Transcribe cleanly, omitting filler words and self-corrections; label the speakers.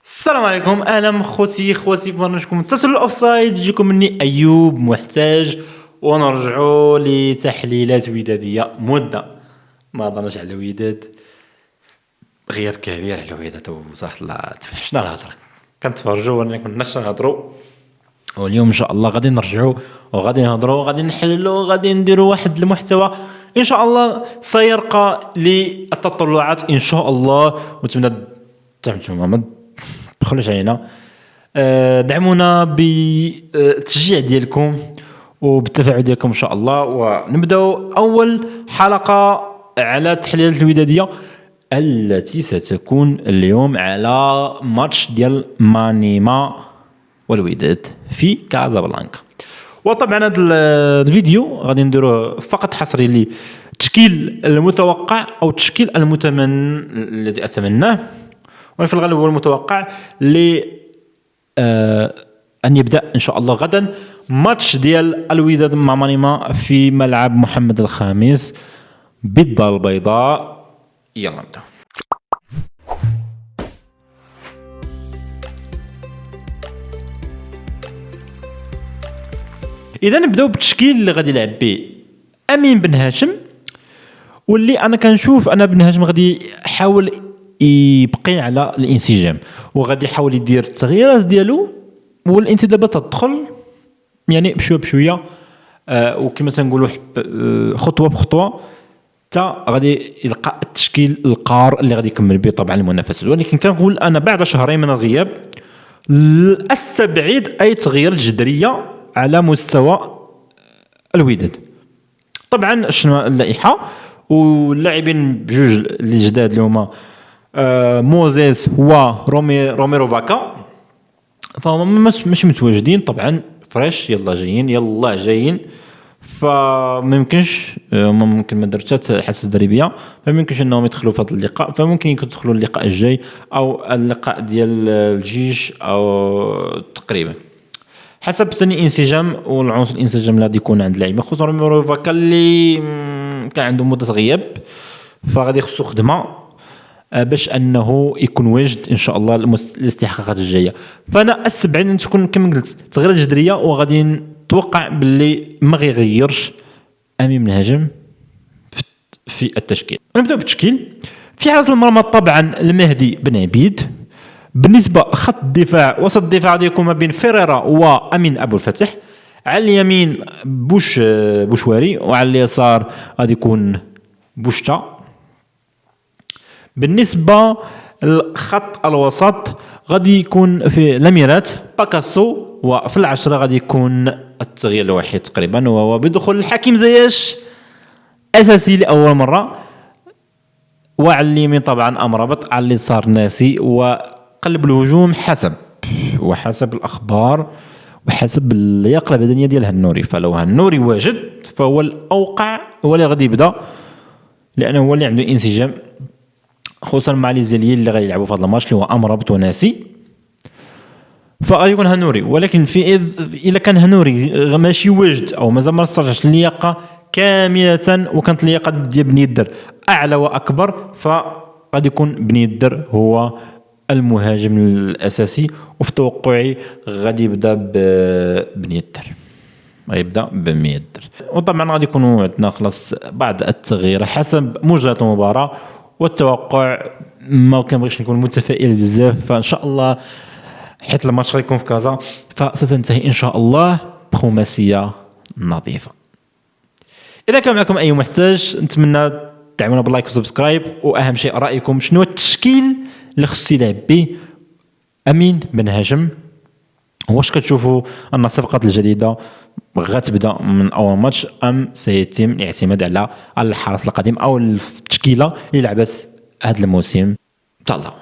Speaker 1: السلام عليكم، اهلا خوتي في برنامجكم اتصلوا الاوفسايد. يجيكم مني ايوب محتاج، ونرجعوا لتحليلات وداديه. مده ما هضرناش على الوداد، غياب كبير على الوداد وصح الله تفحشنا الهضره. كنتفرجوا ولا كناش نهضروا، واليوم ان شاء الله غادي نرجعوا وغادي نهضروا وغادي نحللوا وغادي نديروا واحد المحتوى ان شاء الله سيرقى للتطلعات ان شاء الله. ونتمنى دعمتم، ما تبخلوش علينا. دعمونا بالتشجيع ديالكم وبالتفاعل ديالكم ان شاء الله. ونبداو اول حلقه على تحليلات الوداديه التي ستكون اليوم على ماتش ديال مانيما والوداد في كازابلانكا. وطبعا هذا الفيديو غادي نديروه فقط حصري للتشكيل المتوقع او التشكيل المتمن الذي اتمناه، وفي الغالب هو المتوقع أن يبدأ إن شاء الله غدا ماتش ديال الوداد مع مانيما في ملعب محمد الخامس بالدار البيضاء. يلا نبدأ. إذا نبدأ بالتشكيل اللي غادي يلعب به أمين بن هاشم، واللي أنا كنشوف أنا بن هاشم غادي يحاول يبقي على الانسجام وغادي يحاول يدير التغييرات ديالو، والانتدابات تدخل يعني بشويه بشويه، وكما تنقولوا خطوه بخطوه حتى غادي يلقى التشكيل القار اللي غادي يكمل به طبعا المنافسه. ولكن كنقول انا بعد شهرين من الغياب استبعد اي تغييرات جذريه على مستوى الوداد. طبعا شنو اللائحه واللاعبين بجوج اللي جداد اللي هما موزيس وروميرو فاكا، فهم مش متواجدين طبعا فريش. يلا جايين فما يمكنش ممكن ما درتش حاسه تدريبيه، فما يمكنش انهم يدخلوا في هذا اللقاء، فممكن يدخلوا اللقاء الجاي او اللقاء ديال الجيش او تقريبا حسب ثاني انسجام والعنصر الانسجام اللي غادي يكون عند اللاعب. خصوصا روميرو فاكا اللي كان عنده مده غياب، فغادي يخصو خدمه باش انه يكون واجد ان شاء الله الاستحقاقات الجايه. فانا استبعد ان تكون كما قلت تغييرات جذريه، وغادي نتوقع باللي ما غيغيرش امين بن هاشم في التشكيل. نبدا بالتشكيل. في حراسه المرمى طبعا المهدي بن عبيد. بالنسبه خط الدفاع، وسط الدفاع غادي يكون ما بين فيريرا وامين ابو الفتح. على اليمين بوشواري، وعلى اليسار غادي يكون بوشتا. بالنسبه لخط الوسط غادي يكون في لاميرات باكاسو، وفي العشرة غادي يكون التغيير الوحيد تقريبا وهو بدخول الحكيم زياش اساسي لاول مره، وعلى اليمين طبعا امرابط، على اليسار ناسي، وقلب الهجوم وحسب الاخبار وحسب اللياقه البدنيه ديال هنوري. فلو هنوري واجد فهو الاوقع، هو اللي غادي يبدا لانه هو اللي عنده انسجام، خصوصا مع لي زيليين اللي غيلعبوا في هذا الماتش اللي هو امرابط وناسي، فغادي يكون هنوري. ولكن اذا كان هنوري ماشي واجد او مازال ما استرجعش اللياقه كامله، وكانت اللياقه ديال بن يدر اعلى واكبر، فغادي يكون بن يدر هو المهاجم الاساسي. وفي توقعي غادي يبدا بن يدر، وطبعا غادي يكونوا عندنا خلاص بعض التغيير حسب مجريات المباراه والتوقع. ما كنبغيش نكون متفائل بزاف، فان شاء الله حيت الماتش غيكون في كازا فستنتهي ان شاء الله بخماسيه نظيفه. اذا كان معكم اي محتاج نتمنى تدعمونا باللايك وسبسكرايب، واهم شيء رايكم شنو التشكيل اللي خص يلعب به امين بن هاشم. واش كتشوفوا ان الصفقات الجديده غتبدا من اول ماتش ام سيتم الاعتماد على الحرس القديم او التشكيله اللي لعبت هذا الموسم؟ ان شاء الله.